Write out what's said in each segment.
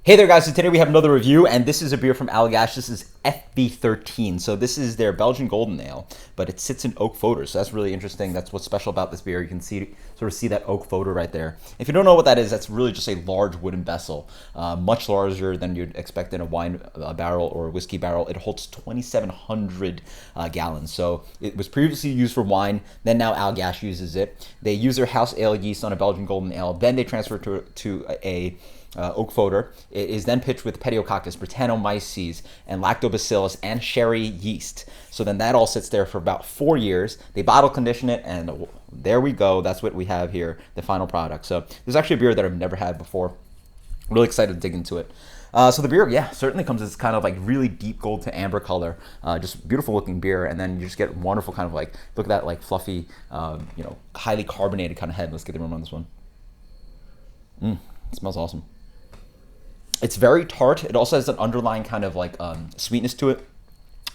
Hey there guys, so today we have another review, and this is a beer from Allagash. This is FV13. So this is their Belgian Golden Ale, but it sits in oak Foudre, so that's really interesting. That's what's special about this beer. You can sort of see that oak Foudre right there. If you don't know what that is, that's really just a large wooden vessel, much larger than you'd expect in a wine barrel or a whiskey barrel. It holds 2,700 gallons. So it was previously used for wine, then now Allagash uses it. They use their house ale yeast on a Belgian Golden Ale, then they transfer it to a oak Foudre. It is then pitched with Pediococcus, Brettanomyces, and Lactobacillus and sherry yeast. So then that all sits there for about 4 years. They bottle condition it, and there we go. That's what we have here, the final product. So this is actually a beer that I've never had before. Really excited to dig into it. So the beer, yeah, certainly comes as kind of like really deep gold to amber color, just beautiful looking beer, and then you just get wonderful kind of like, look at that like fluffy, highly carbonated kind of head. Let's get the room on this one. It smells awesome. It's very tart. It also has an underlying kind of like sweetness to it.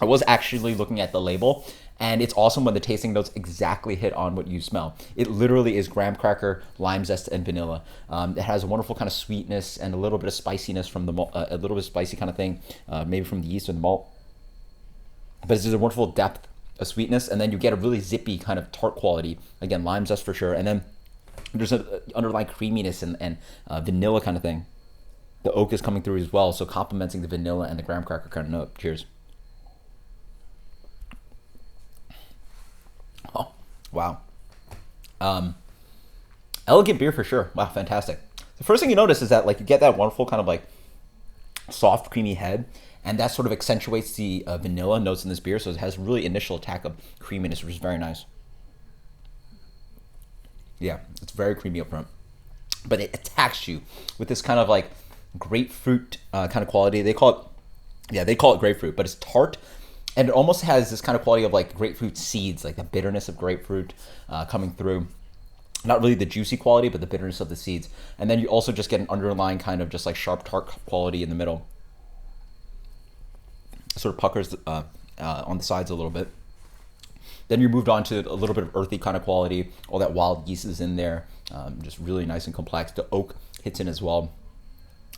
I was actually looking at the label, and it's awesome when the tasting notes exactly hit on what you smell. It literally is graham cracker, lime zest, and vanilla. It has a wonderful kind of sweetness and a little bit of spiciness from the malt, a little bit of spicy kind of thing, maybe from the yeast or the malt. But it's just a wonderful depth of sweetness, and then you get a really zippy kind of tart quality. Again, lime zest for sure, and then there's an underlying creaminess and vanilla kind of thing. The oak is coming through as well, so complementing the vanilla and the graham cracker kind of note. Cheers. Oh, wow. Elegant beer for sure. Wow, fantastic. The first thing you notice is that like you get that wonderful kind of like soft, creamy head, and that sort of accentuates the vanilla notes in this beer, so it has really initial attack of creaminess, which is very nice. Yeah, it's very creamy up front, but it attacks you with this kind of like grapefruit kind of quality. They call it grapefruit, but it's tart, and it almost has this kind of quality of like grapefruit seeds, like the bitterness of grapefruit coming through. Not really the juicy quality, but the bitterness of the seeds. And then you also just get an underlying kind of just like sharp tart quality in the middle. Sort of puckers on the sides a little bit. Then you moved on to a little bit of earthy kind of quality. All that wild yeast is in there, just really nice and complex. The oak hits in as well.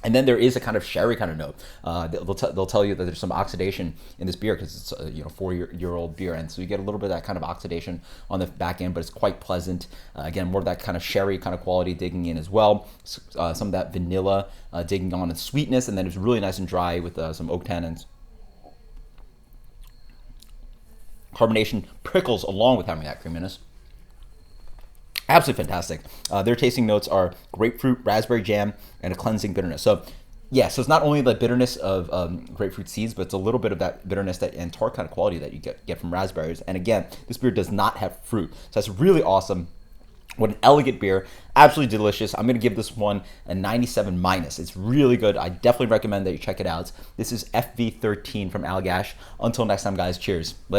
And then there is a kind of sherry kind of note. They'll tell you that there's some oxidation in this beer because it's a 4-year-old beer, and so you get a little bit of that kind of oxidation on the back end, but it's quite pleasant. Again, more of that kind of sherry kind of quality digging in as well. Some of that vanilla digging on and sweetness, and then it's really nice and dry with some oak tannins. Carbonation prickles along with having that creaminess. Absolutely fantastic. Their tasting notes are grapefruit, raspberry jam, and a cleansing bitterness. So, yeah, so it's not only the bitterness of grapefruit seeds, but it's a little bit of that bitterness and tart kind of quality that you get from raspberries. And again, this beer does not have fruit. So that's really awesome. What an elegant beer. Absolutely delicious. I'm going to give this one a 97 minus. It's really good. I definitely recommend that you check it out. This is FV13 from Allagash. Until next time, guys. Cheers. Later.